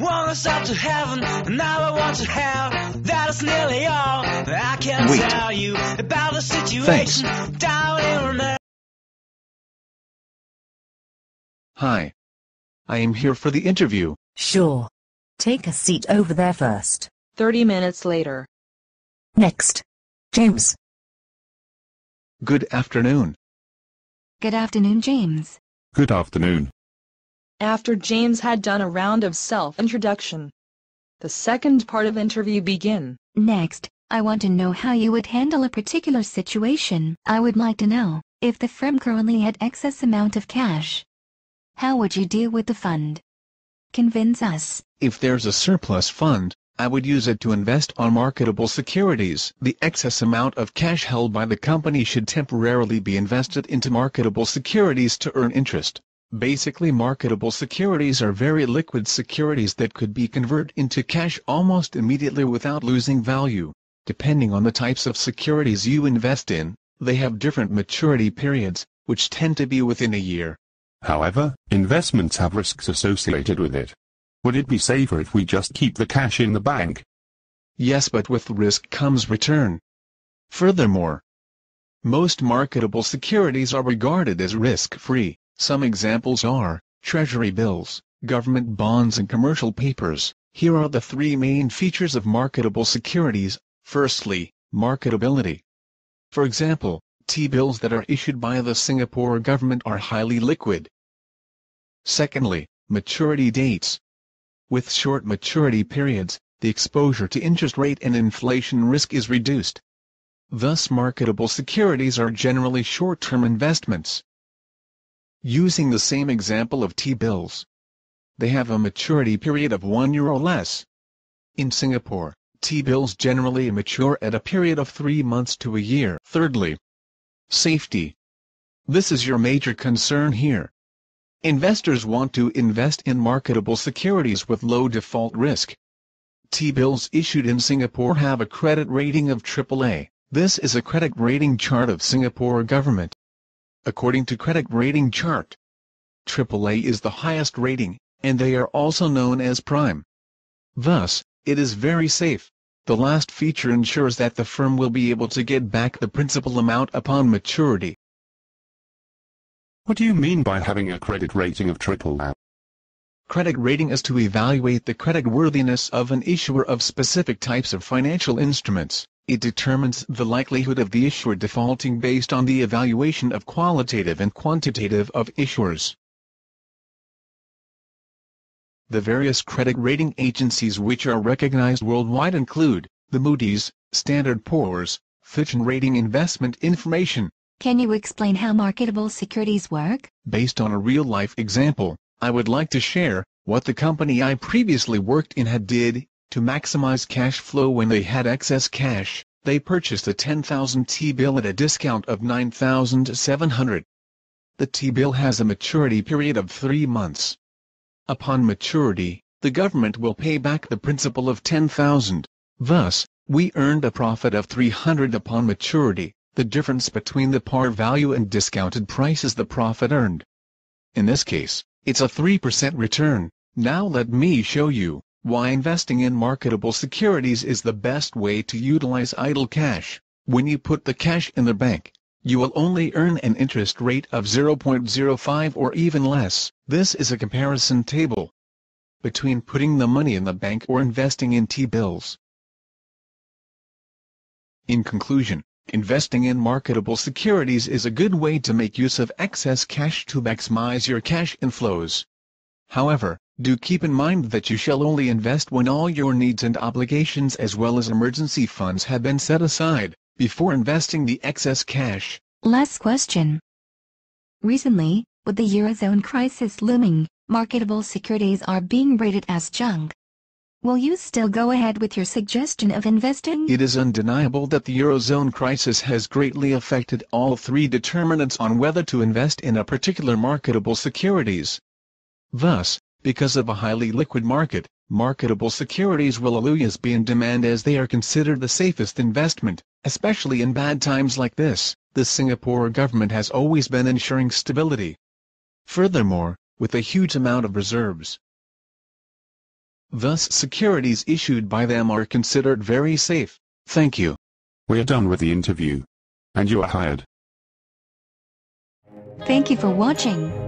One is up to heaven, another one to hell. That is nearly all I can tell you about the situation down in Romania. Hi. I am here for the interview. Sure. Take a seat over there first. 30 minutes later. Next. James. Good afternoon. Good afternoon, James. Good afternoon. After James had done a round of self-introduction, the second part of interview begin. Next, I want to know how you would handle a particular situation. I would like to know, if the firm currently had excess amount of cash, how would you deal with the fund? Convince us. If there's a surplus fund, I would use it to invest on marketable securities. The excess amount of cash held by the company should temporarily be invested into marketable securities to earn interest. Basically, marketable securities are very liquid securities that could be converted into cash almost immediately without losing value. Depending on the types of securities you invest in, they have different maturity periods, which tend to be within a year. However, investments have risks associated with it. Would it be safer if we just keep the cash in the bank? Yes, but with risk comes return. Furthermore, most marketable securities are regarded as risk-free. Some examples are treasury bills, government bonds and commercial papers. Here are the three main features of marketable securities. Firstly, marketability. For example, T-bills that are issued by the Singapore government are highly liquid. Secondly, maturity dates. With short maturity periods, the exposure to interest rate and inflation risk is reduced. Thus, marketable securities are generally short-term investments. Using the same example of T-bills, they have a maturity period of 1 year or less. In Singapore, T-bills generally mature at a period of 3 months to a year. Thirdly, safety. This is your major concern here. Investors want to invest in marketable securities with low default risk. T-bills issued in Singapore have a credit rating of AAA. This is a credit rating chart of Singapore government. According to credit rating chart, AAA is the highest rating, and they are also known as prime. Thus, it is very safe. The last feature ensures that the firm will be able to get back the principal amount upon maturity. What do you mean by having a credit rating of AAA? Credit rating is to evaluate the creditworthiness of an issuer of specific types of financial instruments. It determines the likelihood of the issuer defaulting based on the evaluation of qualitative and quantitative of issuers. The various credit rating agencies which are recognized worldwide include the Moody's, Standard & Poor's, Fitch and Rating Investment Information. Can you explain how marketable securities work? Based on a real-life example, I would like to share what the company I previously worked in had did. To maximize cash flow when they had excess cash, they purchased a 10,000 T-bill at a discount of 9,700. The T-bill has a maturity period of 3 months. Upon maturity, the government will pay back the principal of 10,000. Thus, we earned a profit of 300 upon maturity. The difference between the par value and discounted price is the profit earned. In this case, it's a 3% return. Now let me show you why investing in marketable securities is the best way to utilize idle cash. When you put the cash in the bank, you will only earn an interest rate of 0.05 or even less. This is a comparison table between putting the money in the bank or investing in T-bills. In conclusion, investing in marketable securities is a good way to make use of excess cash to maximize your cash inflows. However, do keep in mind that you shall only invest when all your needs and obligations as well as emergency funds have been set aside, before investing the excess cash. Last question. Recently, with the Eurozone crisis looming, marketable securities are being rated as junk. Will you still go ahead with your suggestion of investing? It is undeniable that the Eurozone crisis has greatly affected all three determinants on whether to invest in a particular marketable securities. Thus, because of a highly liquid market, marketable securities will always be in demand as they are considered the safest investment, especially in bad times like this. The Singapore government has always been ensuring stability. Furthermore, with a huge amount of reserves, Thus securities issued by them are considered very safe. Thank you. We're done with the interview. And you are hired. Thank you for watching.